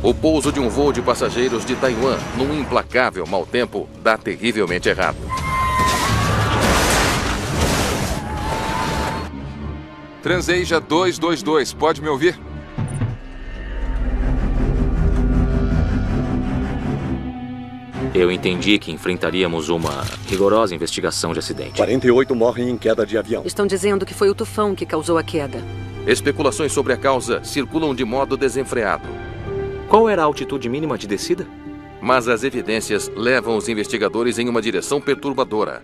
O pouso de um voo de passageiros de Taiwan, num implacável mau tempo, dá terrivelmente errado. Transasia 222, pode me ouvir? Eu entendi que enfrentaríamos uma rigorosa investigação de acidente. 48 morrem em queda de avião. Estão dizendo que foi o tufão que causou a queda. Especulações sobre a causa circulam de modo desenfreado. Qual era a altitude mínima de descida? Mas as evidências levam os investigadores em uma direção perturbadora.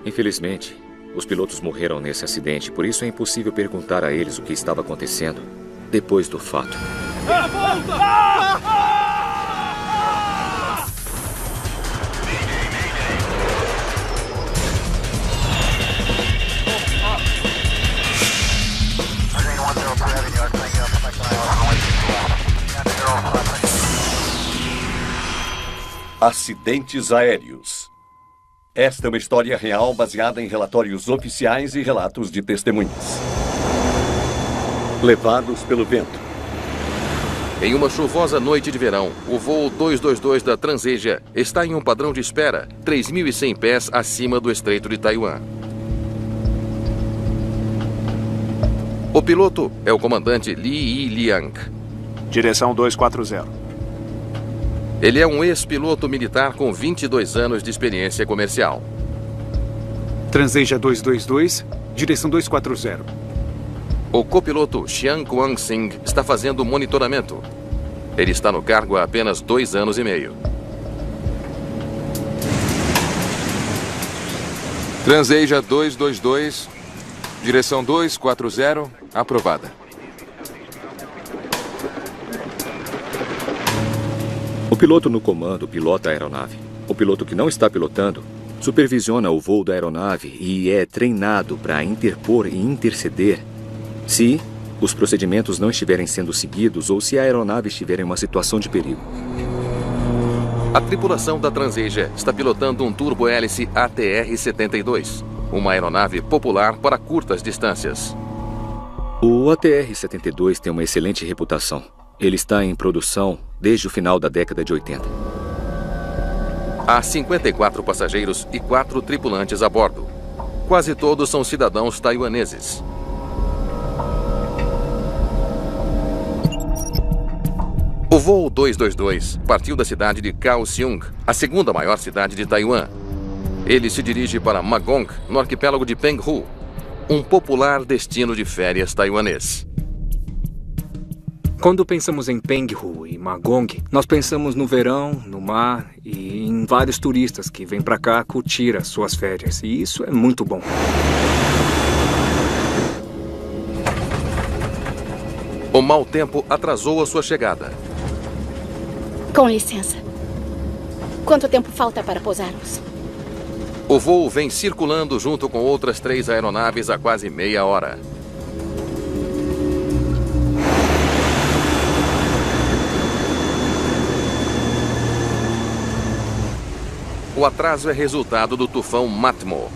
Infelizmente, os pilotos morreram nesse acidente, por isso é impossível perguntar a eles o que estava acontecendo depois do fato. Acidentes aéreos. Esta é uma história real baseada em relatórios oficiais e relatos de testemunhas. Levados pelo vento. Em uma chuvosa noite de verão, o voo 222 da Transasia está em um padrão de espera 3.100 pés acima do Estreito de Taiwan. O piloto é o comandante Li Yi-liang. Direção 240. Ele é um ex-piloto militar com 22 anos de experiência comercial. Transasia 222, direção 240. O copiloto Xiang Guangxing está fazendo monitoramento. Ele está no cargo há apenas 2 anos e meio. Transasia 222, direção 240, aprovada. O piloto no comando pilota a aeronave. O piloto que não está pilotando supervisiona o voo da aeronave e é treinado para interpor e interceder se os procedimentos não estiverem sendo seguidos ou se a aeronave estiver em uma situação de perigo. A tripulação da Transasia está pilotando um turbo-hélice ATR-72, uma aeronave popular para curtas distâncias. O ATR-72 tem uma excelente reputação. Ele está em produção desde o final da década de 80. Há 54 passageiros e 4 tripulantes a bordo. Quase todos são cidadãos taiwaneses. O voo 222 partiu da cidade de Kaohsiung, a segunda maior cidade de Taiwan. Ele se dirige para Magong, no arquipélago de Penghu, um popular destino de férias taiwanês. Quando pensamos em Penghu e Magong, nós pensamos no verão, no mar e em vários turistas que vêm para cá curtir as suas férias. E isso é muito bom. O mau tempo atrasou a sua chegada. Com licença. Quanto tempo falta para pousarmos? O voo vem circulando junto com outras 3 aeronaves há quase meia hora. O atraso é resultado do tufão Matmo.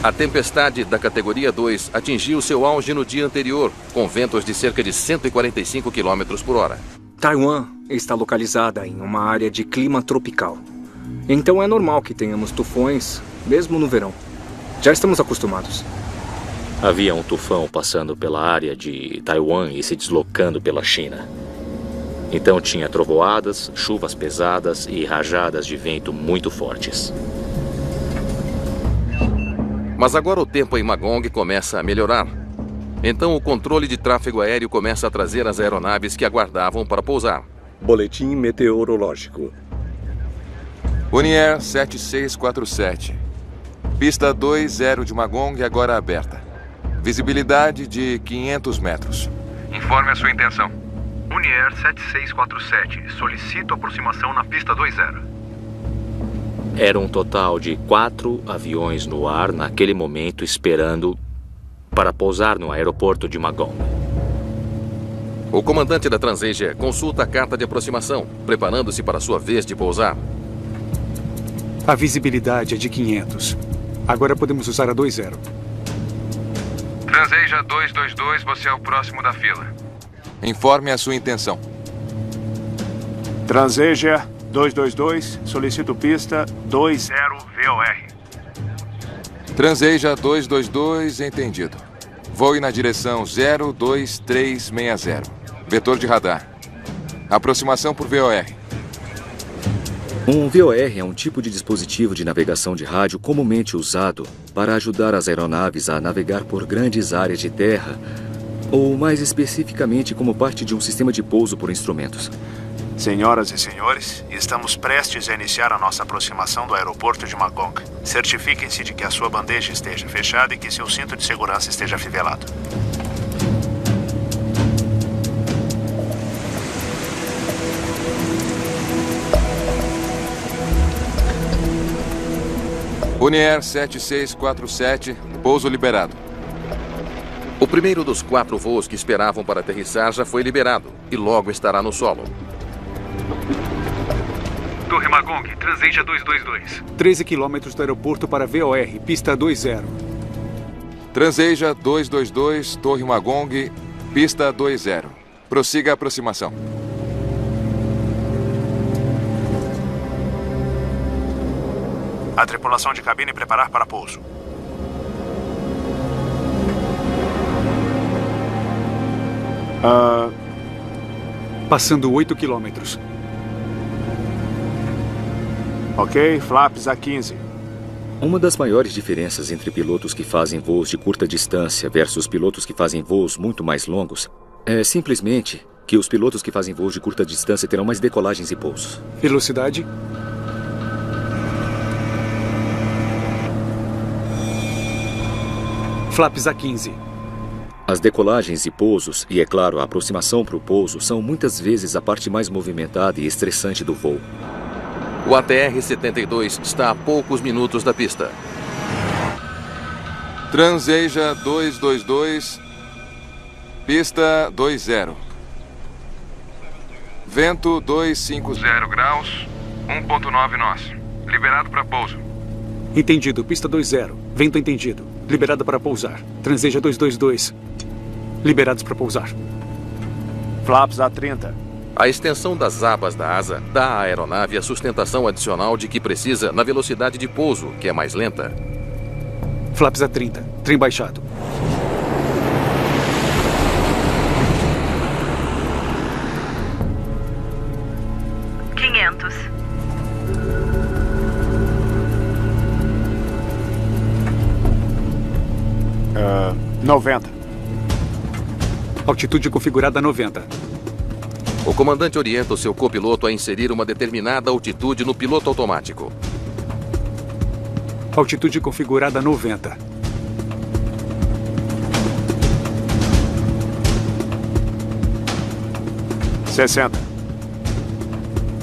A tempestade da categoria 2 atingiu seu auge no dia anterior, com ventos de cerca de 145 km por hora. Taiwan está localizada em uma área de clima tropical. Então é normal que tenhamos tufões, mesmo no verão. Já estamos acostumados. Havia um tufão passando pela área de Taiwan e se deslocando pela China. Então tinha trovoadas, chuvas pesadas e rajadas de vento muito fortes. Mas agora o tempo em Magong começa a melhorar. Então o controle de tráfego aéreo começa a trazer as aeronaves que aguardavam para pousar. Boletim meteorológico. Uniair 7647. Pista 20 de Magong agora aberta. Visibilidade de 500 metros. Informe a sua intenção. Uniair 7647. Solicito aproximação na pista 20. Era um total de 4 aviões no ar naquele momento esperando para pousar no aeroporto de Magong. O comandante da Transasia consulta a carta de aproximação, preparando-se para sua vez de pousar. A visibilidade é de 500. Agora podemos usar a 20. Transasia 222, você é o próximo da fila. Informe a sua intenção. Transasia 222, solicito pista 20 VOR. Transasia 222, entendido. Voe na direção 02360. Vetor de radar. Aproximação por VOR. Um VOR é um tipo de dispositivo de navegação de rádio comumente usado para ajudar as aeronaves a navegar por grandes áreas de terra, ou mais especificamente como parte de um sistema de pouso por instrumentos. Senhoras e senhores, estamos prestes a iniciar a nossa aproximação do aeroporto de Magong. Certifiquem-se de que a sua bandeja esteja fechada e que seu cinto de segurança esteja afivelado. Unier 7647, pouso liberado. O primeiro dos 4 voos que esperavam para aterrissar já foi liberado e logo estará no solo. Torre Magong, Transasia 222. 13 quilômetros do aeroporto para VOR, pista 20. Transasia 222, Torre Magong, pista 20. Prossiga a aproximação. A tripulação de cabine preparar para pouso. Passando 8 quilômetros. Ok, flaps a 15. Uma das maiores diferenças entre pilotos que fazem voos de curta distância versus pilotos que fazem voos muito mais longos é simplesmente que os pilotos que fazem voos de curta distância terão mais decolagens e pousos. Velocidade? Flaps a 15. As decolagens e pousos, e é claro, a aproximação para o pouso, são muitas vezes a parte mais movimentada e estressante do voo. O ATR-72 está a poucos minutos da pista. Transasia 222, pista 20. Vento 250 graus, 1.9 nós. Liberado para pouso. Entendido, pista 20. Vento entendido. Liberado para pousar. Transasia 222. Liberados para pousar. Flaps a 30. A extensão das abas da asa dá à aeronave a sustentação adicional de que precisa na velocidade de pouso, que é mais lenta. Flaps a 30. Trem baixado. Uh, 90. Altitude configurada 90. O comandante orienta o seu copiloto a inserir uma determinada altitude no piloto automático. Altitude configurada 90. $60.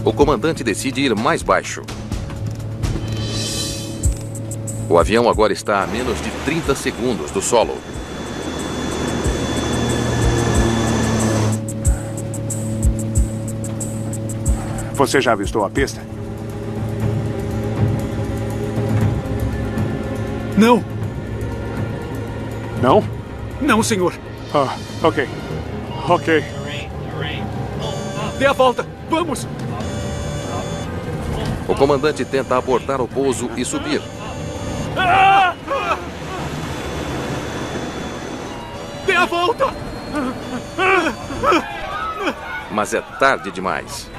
O comandante decide ir mais baixo. O avião agora está a menos de 30 segundos do solo. Você já avistou a pista? Não. Não? Não, senhor. Ah, ok. Ok. Dê a volta. Vamos. O comandante tenta abortar o pouso e subir. Dê a volta. Mas é tarde demais.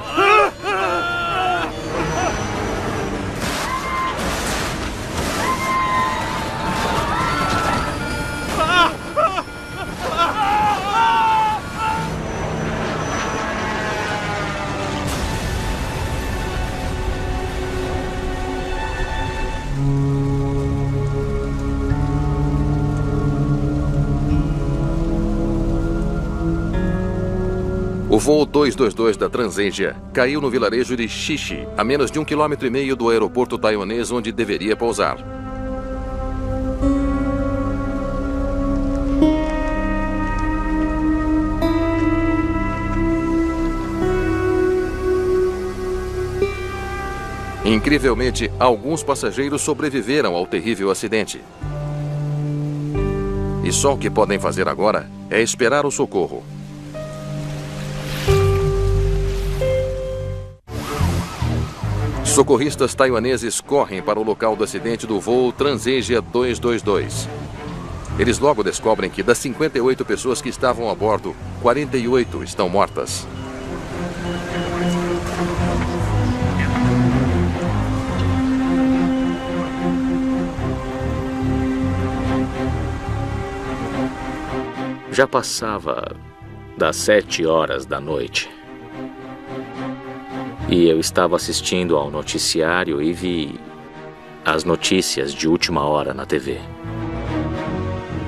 O voo 222 da Transasia caiu no vilarejo de Xixi, a menos de 1,5 km do aeroporto taiwanês onde deveria pousar. Incrivelmente, alguns passageiros sobreviveram ao terrível acidente. E só o que podem fazer agora é esperar o socorro. Socorristas taiwaneses correm para o local do acidente do voo Transasia 222. Eles logo descobrem que das 58 pessoas que estavam a bordo, 48 estão mortas. Já passava das 7 horas da noite. E eu estava assistindo ao noticiário e vi as notícias de última hora na TV.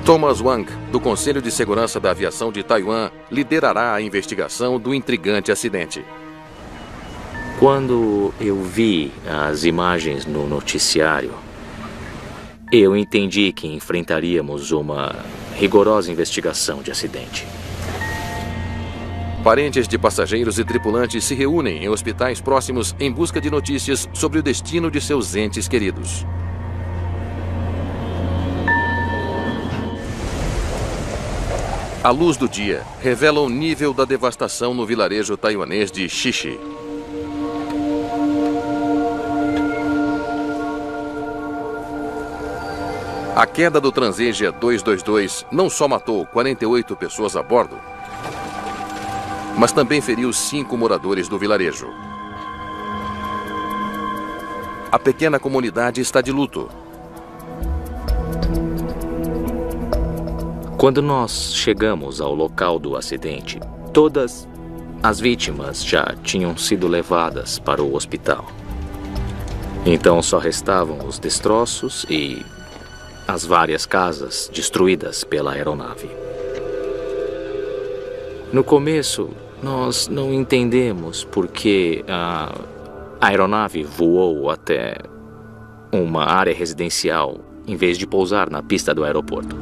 Thomas Wang, do Conselho de Segurança da Aviação de Taiwan, liderará a investigação do intrigante acidente. Quando eu vi as imagens no noticiário, eu entendi que enfrentaríamos uma rigorosa investigação de acidente. Parentes de passageiros e tripulantes se reúnem em hospitais próximos em busca de notícias sobre o destino de seus entes queridos. A luz do dia revela o nível da devastação no vilarejo taiwanês de Xixi. A queda do Transasia 222 não só matou 48 pessoas a bordo, mas também feriu 5 moradores do vilarejo. A pequena comunidade está de luto. Quando nós chegamos ao local do acidente, todas as vítimas já tinham sido levadas para o hospital. Então só restavam os destroços e as várias casas destruídas pela aeronave. No começo, nós não entendemos por que a aeronave voou até uma área residencial em vez de pousar na pista do aeroporto.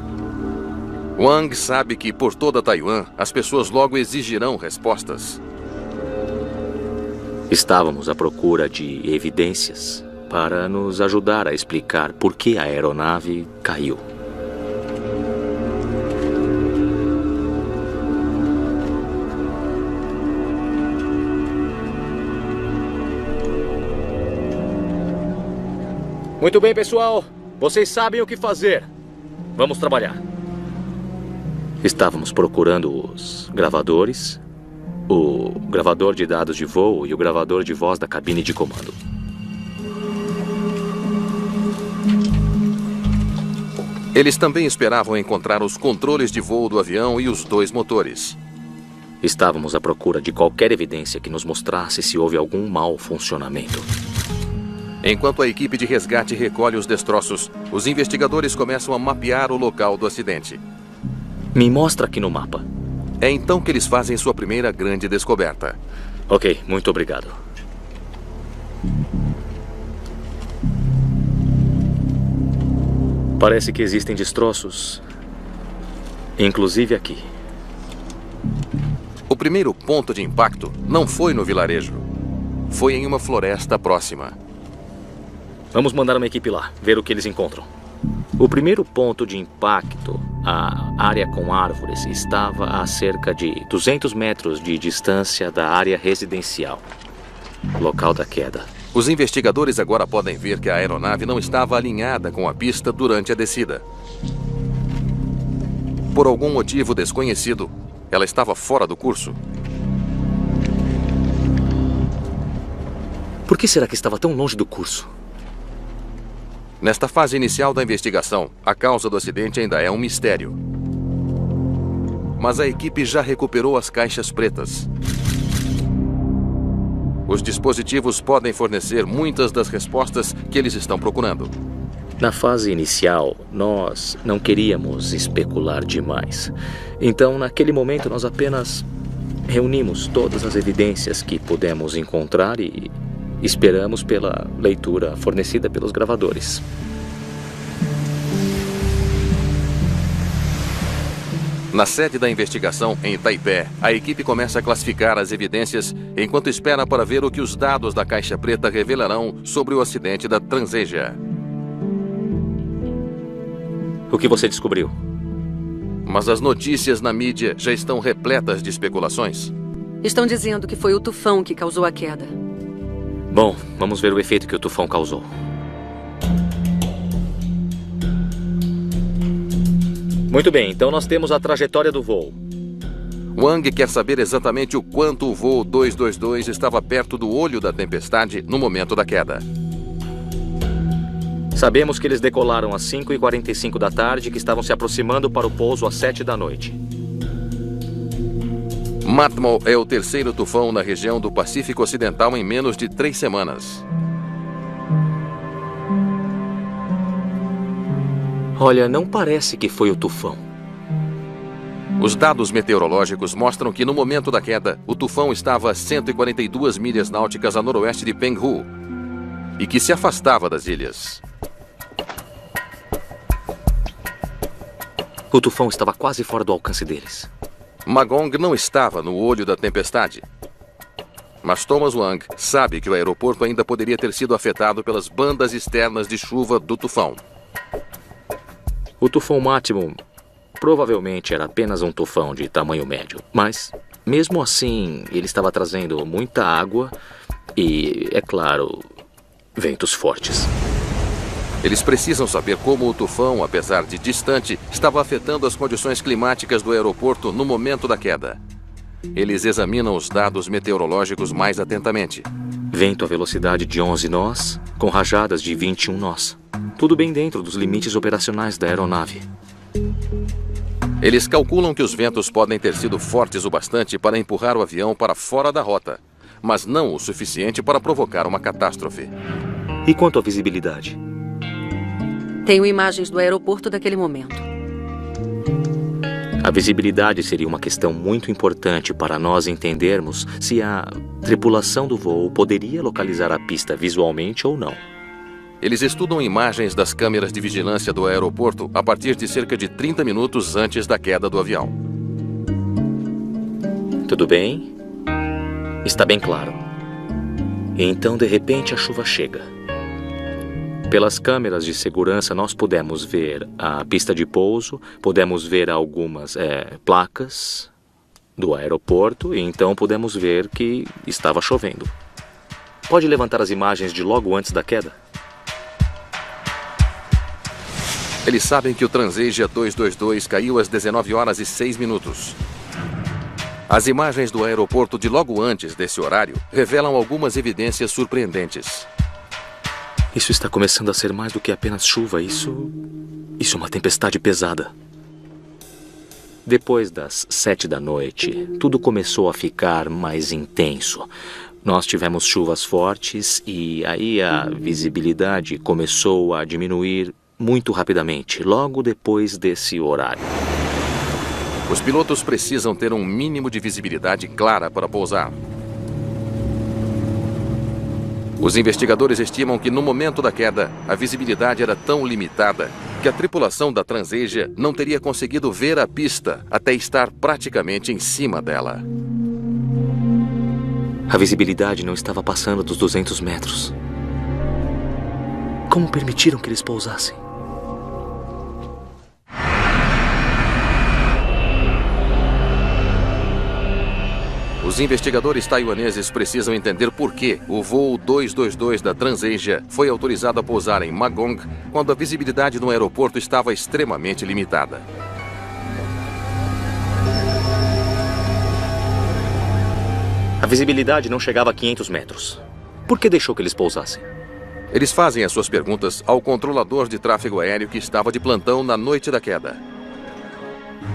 Wang sabe que por toda Taiwan, as pessoas logo exigirão respostas. Estávamos à procura de evidências para nos ajudar a explicar por que a aeronave caiu. Muito bem, pessoal. Vocês sabem o que fazer. Vamos trabalhar. Estávamos procurando os gravadores, o gravador de dados de voo e o gravador de voz da cabine de comando. Eles também esperavam encontrar os controles de voo do avião e os 2 motores. Estávamos à procura de qualquer evidência que nos mostrasse se houve algum mau funcionamento. Enquanto a equipe de resgate recolhe os destroços, os investigadores começam a mapear o local do acidente. Me mostra aqui no mapa. É então que eles fazem sua primeira grande descoberta. Ok, muito obrigado. Parece que existem destroços, inclusive aqui. O primeiro ponto de impacto não foi no vilarejo. Foi em uma floresta próxima. Vamos mandar uma equipe lá, ver o que eles encontram. O primeiro ponto de impacto, a área com árvores, estava a cerca de 200 metros de distância da área residencial, local da queda. Os investigadores agora podem ver que a aeronave não estava alinhada com a pista durante a descida. Por algum motivo desconhecido, ela estava fora do curso. Por que será que estava tão longe do curso? Nesta fase inicial da investigação, a causa do acidente ainda é um mistério. Mas a equipe já recuperou as caixas pretas. Os dispositivos podem fornecer muitas das respostas que eles estão procurando. Na fase inicial, nós não queríamos especular demais. Então, naquele momento, nós apenas reunimos todas as evidências que pudemos encontrar e esperamos pela leitura fornecida pelos gravadores. Na sede da investigação, em Taipei, a equipe começa a classificar as evidências enquanto espera para ver o que os dados da caixa preta revelarão sobre o acidente da Transasia. O que você descobriu? Mas as notícias na mídia já estão repletas de especulações. Estão dizendo que foi o tufão que causou a queda. Bom, vamos ver o efeito que o tufão causou. Muito bem, então nós temos a trajetória do voo. Wang quer saber exatamente o quanto o voo 222 estava perto do olho da tempestade no momento da queda. Sabemos que eles decolaram às 5h45 da tarde e que estavam se aproximando para o pouso às 7 da noite. Matmal é o terceiro tufão na região do Pacífico Ocidental em menos de 3 semanas. Olha, não parece que foi o tufão. Os dados meteorológicos mostram que no momento da queda, o tufão estava a 142 milhas náuticas a noroeste de Penghu e que se afastava das ilhas. O tufão estava quase fora do alcance deles. Magong não estava no olho da tempestade. Mas Thomas Wang sabe que o aeroporto ainda poderia ter sido afetado pelas bandas externas de chuva do tufão. O tufão Matmal provavelmente era apenas um tufão de tamanho médio, mas, mesmo assim, ele estava trazendo muita água e, é claro, ventos fortes. Eles precisam saber como o tufão, apesar de distante, estava afetando as condições climáticas do aeroporto no momento da queda. Eles examinam os dados meteorológicos mais atentamente. Vento a velocidade de 11 nós, com rajadas de 21 nós. Tudo bem dentro dos limites operacionais da aeronave. Eles calculam que os ventos podem ter sido fortes o bastante para empurrar o avião para fora da rota, mas não o suficiente para provocar uma catástrofe. E quanto à visibilidade? Tenho imagens do aeroporto daquele momento. A visibilidade seria uma questão muito importante para nós entendermos se a tripulação do voo poderia localizar a pista visualmente ou não. Eles estudam imagens das câmeras de vigilância do aeroporto a partir de cerca de 30 minutos antes da queda do avião. Tudo bem? Está bem claro. E então, de repente, a chuva chega. Pelas câmeras de segurança, nós pudemos ver a pista de pouso, pudemos ver algumas placas do aeroporto e então pudemos ver que estava chovendo. Pode levantar as imagens de logo antes da queda? Eles sabem que o Transasia 222 caiu às 19h06. As imagens do aeroporto de logo antes desse horário revelam algumas evidências surpreendentes. Isso está começando a ser mais do que apenas chuva. Isso é uma tempestade pesada. Depois das 7 da noite, tudo começou a ficar mais intenso. Nós tivemos chuvas fortes e aí a visibilidade começou a diminuir muito rapidamente, logo depois desse horário. Os pilotos precisam ter um mínimo de visibilidade clara para pousar. Os investigadores estimam que no momento da queda, a visibilidade era tão limitada que a tripulação da Transasia não teria conseguido ver a pista até estar praticamente em cima dela. A visibilidade não estava passando dos 200 metros. Como permitiram que eles pousassem? Os investigadores taiwaneses precisam entender por que o voo 222 da Transasia foi autorizado a pousar em Magong quando a visibilidade no aeroporto estava extremamente limitada. A visibilidade não chegava a 500 metros. Por que deixou que eles pousassem? Eles fazem as suas perguntas ao controlador de tráfego aéreo que estava de plantão na noite da queda.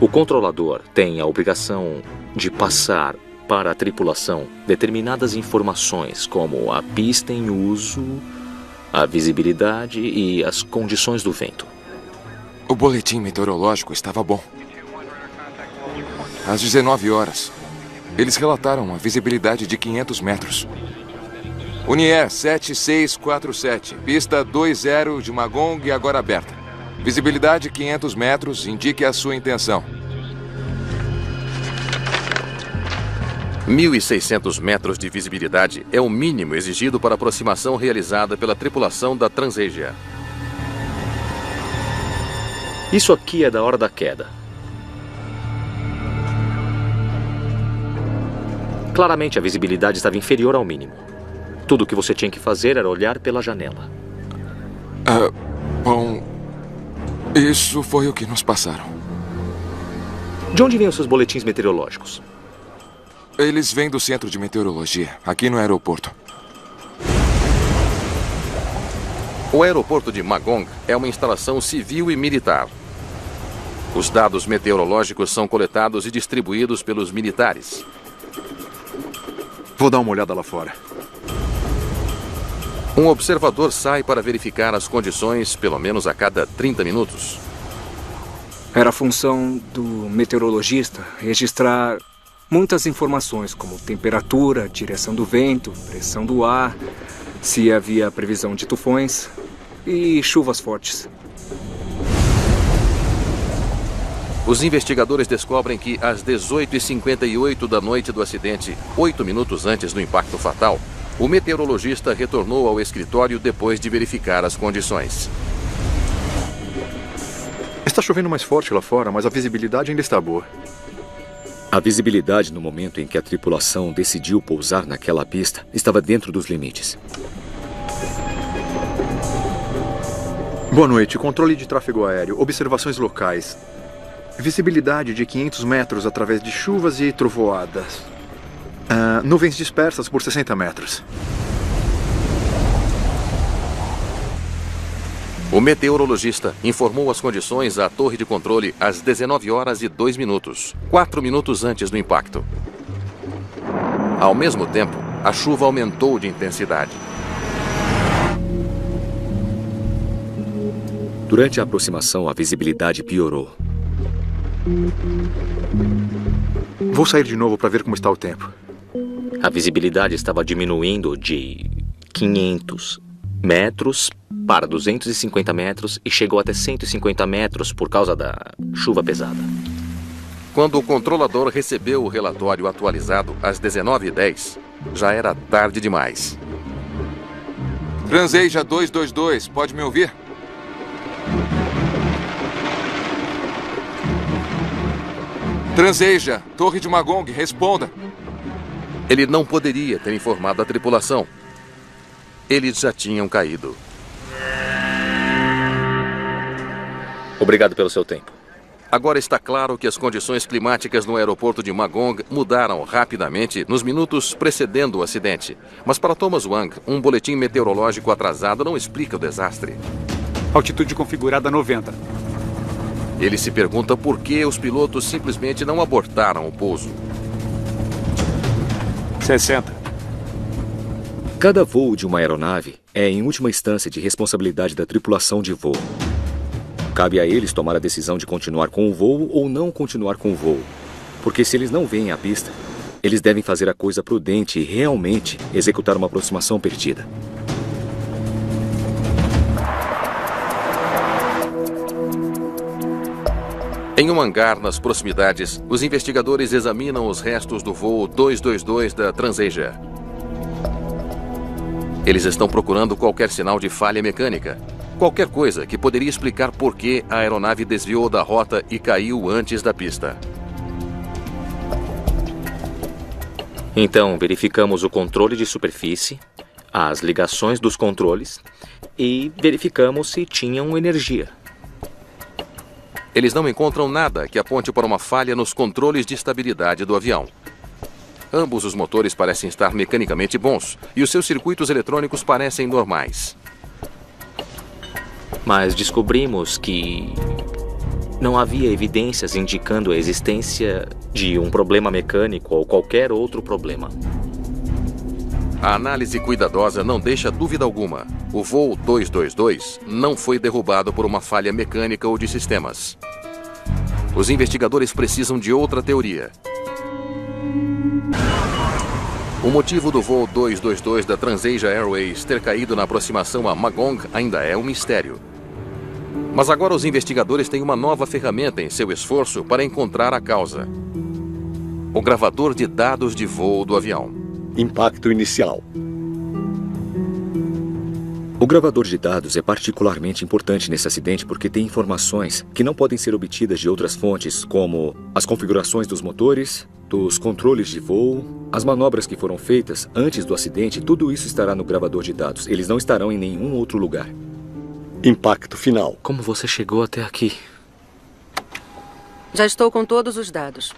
O controlador tem a obrigação de passar para a tripulação determinadas informações, como a pista em uso, a visibilidade e as condições do vento. O boletim meteorológico estava bom. Às 19 horas, eles relataram a visibilidade de 500 metros. Unier 7647, pista 20 de Magong agora aberta. Visibilidade 500 metros, indique a sua intenção. 1.600 metros de visibilidade é o mínimo exigido para a aproximação realizada pela tripulação da Transasia. Isso aqui é da hora da queda. Claramente a visibilidade estava inferior ao mínimo. Tudo o que você tinha que fazer era olhar pela janela. Bom, isso foi o que nos passaram. De onde vêm os seus boletins meteorológicos? Eles vêm do Centro de Meteorologia, aqui no aeroporto. O aeroporto de Magong é uma instalação civil e militar. Os dados meteorológicos são coletados e distribuídos pelos militares. Vou dar uma olhada lá fora. Um observador sai para verificar as condições pelo menos a cada 30 minutos. Era a função do meteorologista registrar muitas informações, como temperatura, direção do vento, pressão do ar, se havia previsão de tufões e chuvas fortes. Os investigadores descobrem que às 18h58 da noite do acidente, 8 minutos antes do impacto fatal, o meteorologista retornou ao escritório depois de verificar as condições. Está chovendo mais forte lá fora, mas a visibilidade ainda está boa. A visibilidade no momento em que a tripulação decidiu pousar naquela pista estava dentro dos limites. Boa noite. Controle de tráfego aéreo. Observações locais. Visibilidade de 500 metros através de chuvas e trovoadas. Nuvens dispersas por 60 metros. O meteorologista informou as condições à torre de controle às 19h02, 4 minutos antes do impacto. Ao mesmo tempo, a chuva aumentou de intensidade. Durante a aproximação, a visibilidade piorou. Vou sair de novo para ver como está o tempo. A visibilidade estava diminuindo de 500 metros para 250 metros e chegou até 150 metros por causa da chuva pesada. Quando o controlador recebeu o relatório atualizado às 19h10, já era tarde demais. Transasia 222, pode me ouvir? Transasia, Torre de Magong, responda. Ele não poderia ter informado a tripulação. Eles já tinham caído. Obrigado pelo seu tempo. Agora está claro que as condições climáticas no aeroporto de Magong mudaram rapidamente nos minutos precedendo o acidente. Mas para Thomas Wang, um boletim meteorológico atrasado não explica o desastre. Altitude configurada 90. Ele se pergunta por que os pilotos simplesmente não abortaram o pouso. 60. Cada voo de uma aeronave é, em última instância, de responsabilidade da tripulação de voo. Cabe a eles tomar a decisão de continuar com o voo ou não continuar com o voo. Porque se eles não veem a pista, eles devem fazer a coisa prudente e realmente executar uma aproximação perdida. Em um hangar nas proximidades, os investigadores examinam os restos do voo 222 da Transasia. Eles estão procurando qualquer sinal de falha mecânica. Qualquer coisa que poderia explicar por que a aeronave desviou da rota e caiu antes da pista. Então, verificamos o controle de superfície, as ligações dos controles e verificamos se tinham energia. Eles não encontram nada que aponte para uma falha nos controles de estabilidade do avião. Ambos os motores parecem estar mecanicamente bons e os seus circuitos eletrônicos parecem normais. Mas descobrimos que não havia evidências indicando a existência de um problema mecânico ou qualquer outro problema. A análise cuidadosa não deixa dúvida alguma. O voo 222 não foi derrubado por uma falha mecânica ou de sistemas. Os investigadores precisam de outra teoria. O motivo do voo 222 da Transasia Airways ter caído na aproximação a Magong ainda é um mistério. Mas agora os investigadores têm uma nova ferramenta em seu esforço para encontrar a causa: o gravador de dados de voo do avião. Impacto inicial. O gravador de dados é particularmente importante nesse acidente porque tem informações que não podem ser obtidas de outras fontes, como as configurações dos motores, dos controles de voo, as manobras que foram feitas antes do acidente. Tudo isso estará no gravador de dados. Eles não estarão em nenhum outro lugar. Impacto final. Como você chegou até aqui? Já estou com todos os dados.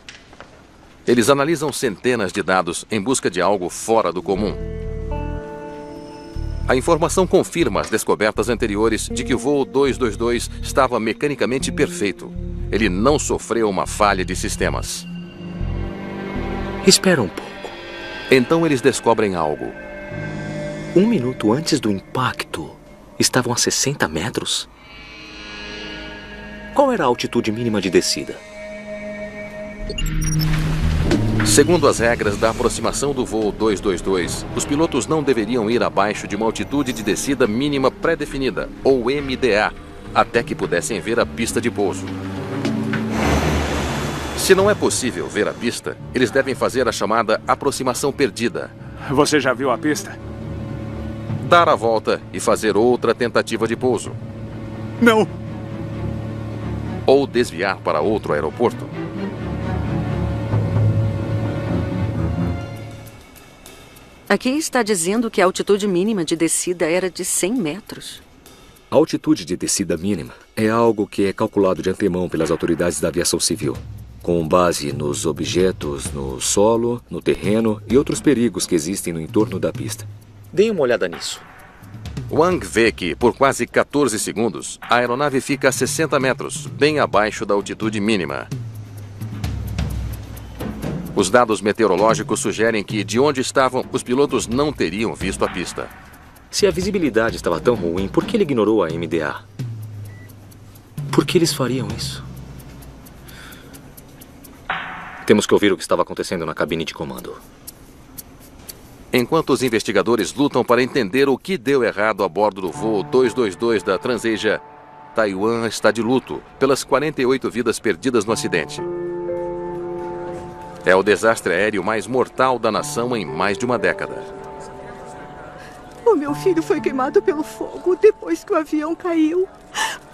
Eles analisam centenas de dados em busca de algo fora do comum. A informação confirma as descobertas anteriores de que o voo 222 estava mecanicamente perfeito. Ele não sofreu uma falha de sistemas. Espera um pouco. Então eles descobrem algo. 1 minuto antes do impacto, estavam a 60 metros? Qual era a altitude mínima de descida? Segundo as regras da aproximação do voo 222, os pilotos não deveriam ir abaixo de uma altitude de descida mínima pré-definida, ou MDA, até que pudessem ver a pista de pouso. Se não é possível ver a pista, eles devem fazer a chamada aproximação perdida. Você já viu a pista? Dar a volta e fazer outra tentativa de pouso. Não. Ou desviar para outro aeroporto. Aqui está dizendo que a altitude mínima de descida era de 100 metros. A altitude de descida mínima é algo que é calculado de antemão pelas autoridades da aviação civil, com base nos objetos no solo, no terreno e outros perigos que existem no entorno da pista. Deem uma olhada nisso. Wang vê que, por quase 14 segundos, a aeronave fica a 60 metros, bem abaixo da altitude mínima. Os dados meteorológicos sugerem que, de onde estavam, os pilotos não teriam visto a pista. Se a visibilidade estava tão ruim, por que ele ignorou a MDA? Por que eles fariam isso? Temos que ouvir o que estava acontecendo na cabine de comando. Enquanto os investigadores lutam para entender o que deu errado a bordo do voo 222 da Transasia, Taiwan está de luto pelas 48 vidas perdidas no acidente. É o desastre aéreo mais mortal da nação em mais de uma década. O meu filho foi queimado pelo fogo depois que o avião caiu.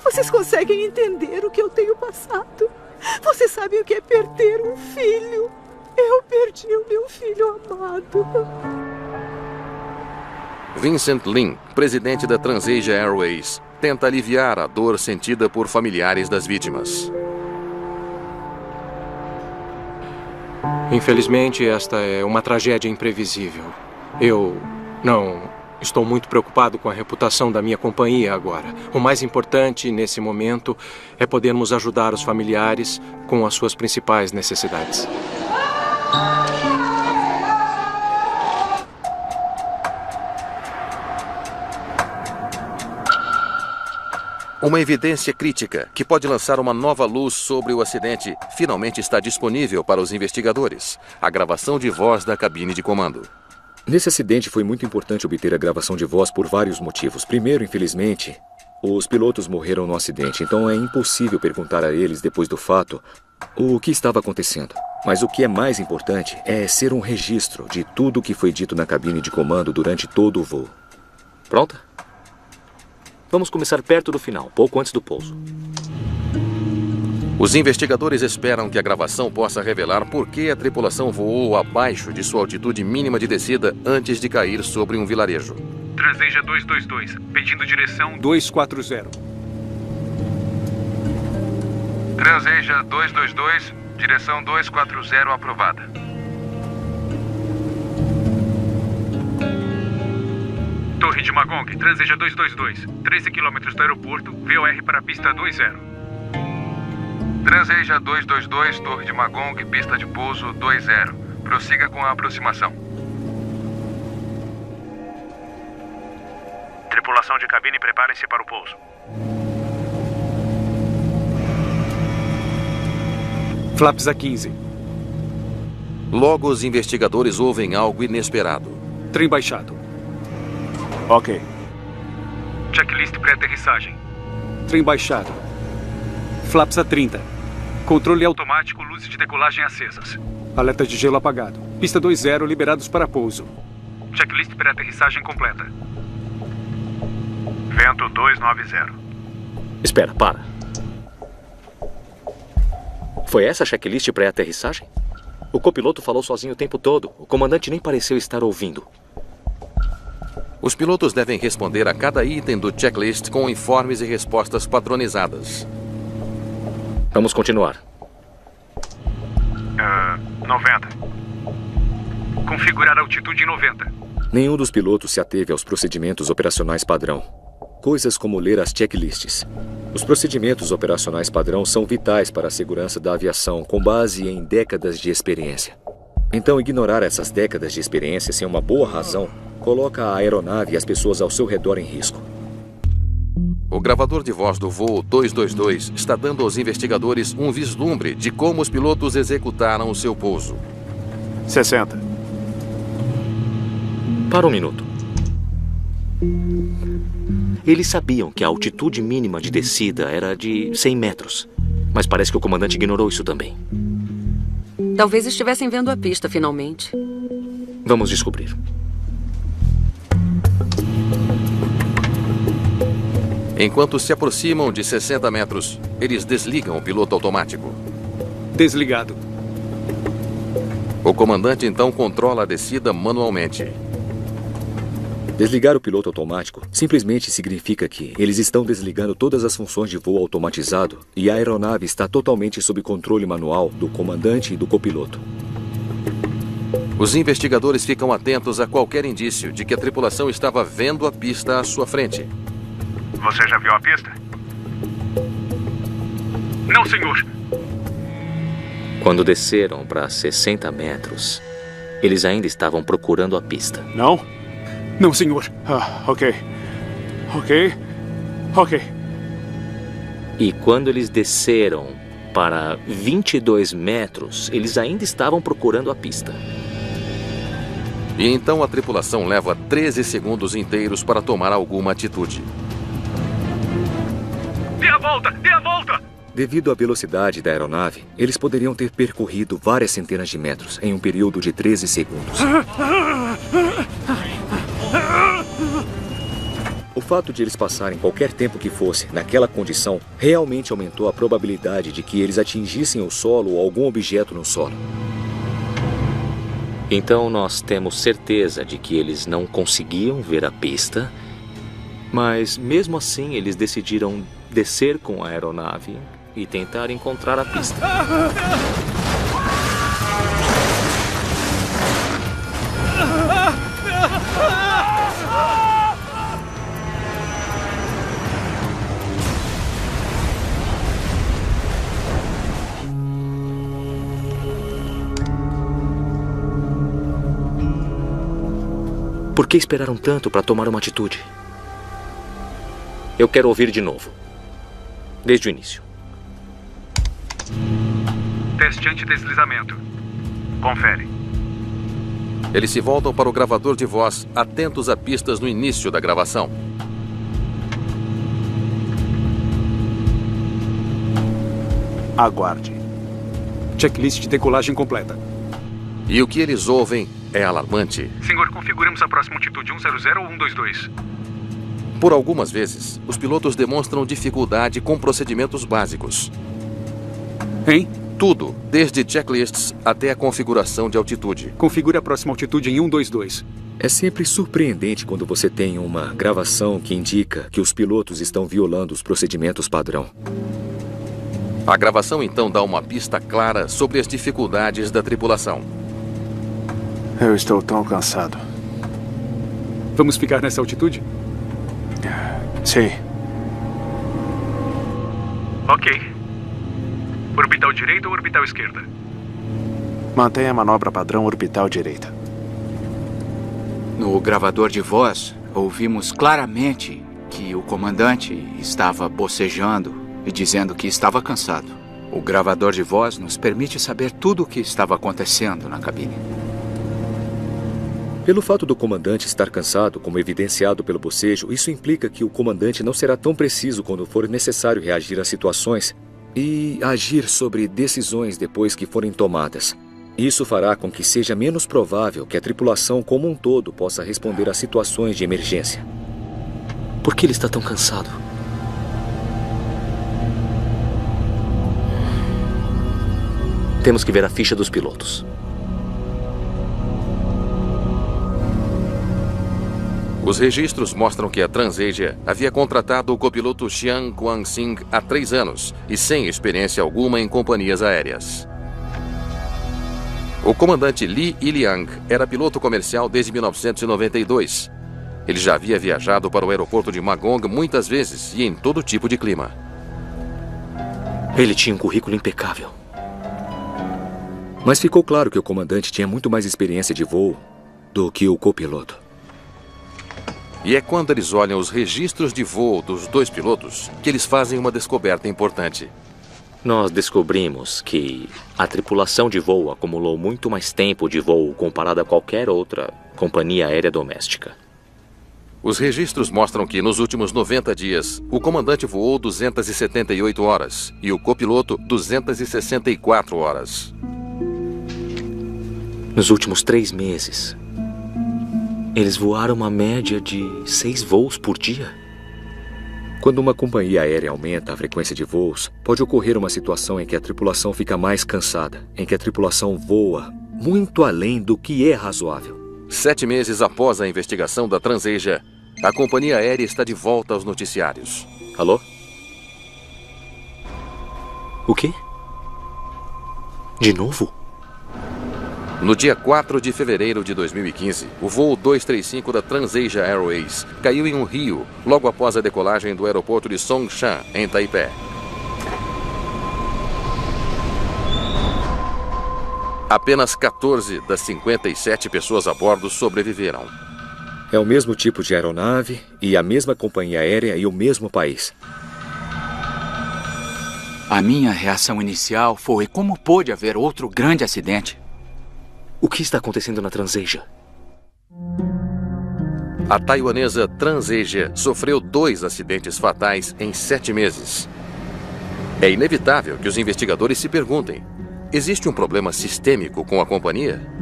Vocês conseguem entender o que eu tenho passado? Vocês sabem o que é perder um filho? Eu perdi o meu filho amado. Vincent Lin, presidente da Transasia Airways, tenta aliviar a dor sentida por familiares das vítimas. Infelizmente, esta é uma tragédia imprevisível. Eu não estou muito preocupado com a reputação da minha companhia agora. O mais importante nesse momento é podermos ajudar os familiares com as suas principais necessidades. Uma evidência crítica que pode lançar uma nova luz sobre o acidente finalmente está disponível para os investigadores. A gravação de voz da cabine de comando. Nesse acidente foi muito importante obter a gravação de voz por vários motivos. Primeiro, infelizmente, os pilotos morreram no acidente, então é impossível perguntar a eles, depois do fato, o que estava acontecendo. Mas o que é mais importante é ser um registro de tudo o que foi dito na cabine de comando durante todo o voo. Pronta? Vamos começar perto do final, pouco antes do pouso. Os investigadores esperam que a gravação possa revelar por que a tripulação voou abaixo de sua altitude mínima de descida antes de cair sobre um vilarejo. Transasia 222, pedindo direção 240. Transasia 222, direção 240 aprovada. Torre de Magong, Transasia 222, 13 km do aeroporto, VOR para a pista 20. Transasia 222, Torre de Magong, pista de pouso 20. Prossiga com a aproximação. Tripulação de cabine, preparem-se para o pouso. Flaps a 15. Logo, os investigadores ouvem algo inesperado. Trem baixado. Ok. Checklist pré-aterrissagem. Trem baixado. Flaps a 30. Controle automático, luzes de decolagem acesas. Alerta de gelo apagado. Pista 20, liberados para pouso. Checklist pré-aterrissagem completa. Vento 290. Espera, para. Foi essa a checklist pré-aterrissagem? O copiloto falou sozinho o tempo todo. O comandante nem pareceu estar ouvindo. Os pilotos devem responder a cada item do checklist com informes e respostas padronizadas. Vamos continuar. 90. Configurar altitude em 90. Nenhum dos pilotos se ateve aos procedimentos operacionais padrão. Coisas como ler as checklists. Os procedimentos operacionais padrão são vitais para a segurança da aviação, com base em décadas de experiência. Então, ignorar essas décadas de experiência sem uma boa razão coloca a aeronave e as pessoas ao seu redor em risco. O gravador de voz do voo 222 está dando aos investigadores um vislumbre de como os pilotos executaram o seu pouso. 60. Para um minuto. Eles sabiam que a altitude mínima de descida era de 100 metros. Mas parece que o comandante ignorou isso também. Talvez estivessem vendo a pista, finalmente. Vamos descobrir. Enquanto se aproximam de 60 metros, eles desligam o piloto automático. Desligado. O comandante então controla a descida manualmente. Desligar o piloto automático simplesmente significa que eles estão desligando todas as funções de voo automatizado e a aeronave está totalmente sob controle manual do comandante e do copiloto. Os investigadores ficam atentos a qualquer indício de que a tripulação estava vendo a pista à sua frente. Você já viu a pista? Não, senhor. Quando desceram para 60 metros, eles ainda estavam procurando a pista. Não? Não, senhor. Ok. E quando eles desceram para 22 metros, eles ainda estavam procurando a pista. E então a tripulação leva 13 segundos inteiros para tomar alguma atitude. Dê a volta! Dê a volta! Devido à velocidade da aeronave, eles poderiam ter percorrido várias centenas de metros em um período de 13 segundos. O fato de eles passarem qualquer tempo que fosse naquela condição realmente aumentou a probabilidade de que eles atingissem o solo ou algum objeto no solo. Então nós temos certeza de que eles não conseguiam ver a pista, mas mesmo assim eles decidiram descer com a aeronave e tentar encontrar a pista. Por que esperaram tanto para tomar uma atitude? Eu quero ouvir de novo. Desde o início. Teste antideslizamento. Confere. Eles se voltam para o gravador de voz, atentos a pistas no início da gravação. Aguarde. Checklist de decolagem completa. E o que eles ouvem é alarmante. Senhor, configuramos a próxima altitude 100 ou 122. Por algumas vezes, os pilotos demonstram dificuldade com procedimentos básicos. Hein? Tudo, desde checklists até a configuração de altitude. Configure a próxima altitude em 122. É sempre surpreendente quando você tem uma gravação que indica que os pilotos estão violando os procedimentos padrão. A gravação então dá uma pista clara sobre as dificuldades da tripulação. Eu estou tão cansado. Vamos ficar nessa altitude? Sim. Ok. Orbital direita ou orbital esquerda? Mantenha a manobra padrão orbital direita. No gravador de voz, ouvimos claramente que o comandante estava bocejando e dizendo que estava cansado. O gravador de voz nos permite saber tudo o que estava acontecendo na cabine. Pelo fato do comandante estar cansado, como evidenciado pelo bocejo, isso implica que o comandante não será tão preciso quando for necessário reagir a situações e agir sobre decisões depois que forem tomadas. Isso fará com que seja menos provável que a tripulação como um todo possa responder a situações de emergência. Por que ele está tão cansado? Temos que ver a ficha dos pilotos. Os registros mostram que a Transasia havia contratado o copiloto Xiang Guangsing há 3 anos e sem experiência alguma em companhias aéreas. O comandante Li Iliang era piloto comercial desde 1992. Ele já havia viajado para o aeroporto de Magong muitas vezes e em todo tipo de clima. Ele tinha um currículo impecável. Mas ficou claro que o comandante tinha muito mais experiência de voo do que o copiloto. E é quando eles olham os registros de voo dos 2 pilotos que eles fazem uma descoberta importante. Nós descobrimos que a tripulação de voo acumulou muito mais tempo de voo comparado a qualquer outra companhia aérea doméstica. Os registros mostram que nos últimos 90 dias, o comandante voou 278 horas e o copiloto 264 horas. Nos últimos 3 meses, eles voaram uma média de 6 voos por dia. Quando uma companhia aérea aumenta a frequência de voos, pode ocorrer uma situação em que a tripulação fica mais cansada, em que a tripulação voa muito além do que é razoável. 7 meses após a investigação da Transasia, a companhia aérea está de volta aos noticiários. Alô? O quê? De novo? No dia 4 de fevereiro de 2015, o voo 235 da Transasia Airways caiu em um rio logo após a decolagem do aeroporto de Songshan, em Taipei. Apenas 14 das 57 pessoas a bordo sobreviveram. É o mesmo tipo de aeronave e a mesma companhia aérea e o mesmo país. A minha reação inicial foi como pôde haver outro grande acidente. O que está acontecendo na Transasia? A taiwanesa Transasia sofreu 2 acidentes fatais em 7 meses. É inevitável que os investigadores se perguntem: existe um problema sistêmico com a companhia?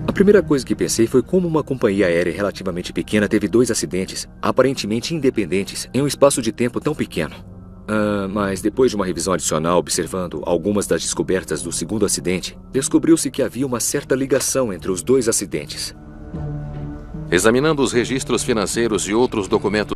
A primeira coisa que pensei foi como uma companhia aérea relativamente pequena teve 2 acidentes, aparentemente independentes, em um espaço de tempo tão pequeno. Mas depois de uma revisão adicional observando algumas das descobertas do segundo acidente, descobriu-se que havia uma certa ligação entre os 2 acidentes. Examinando os registros financeiros e outros documentos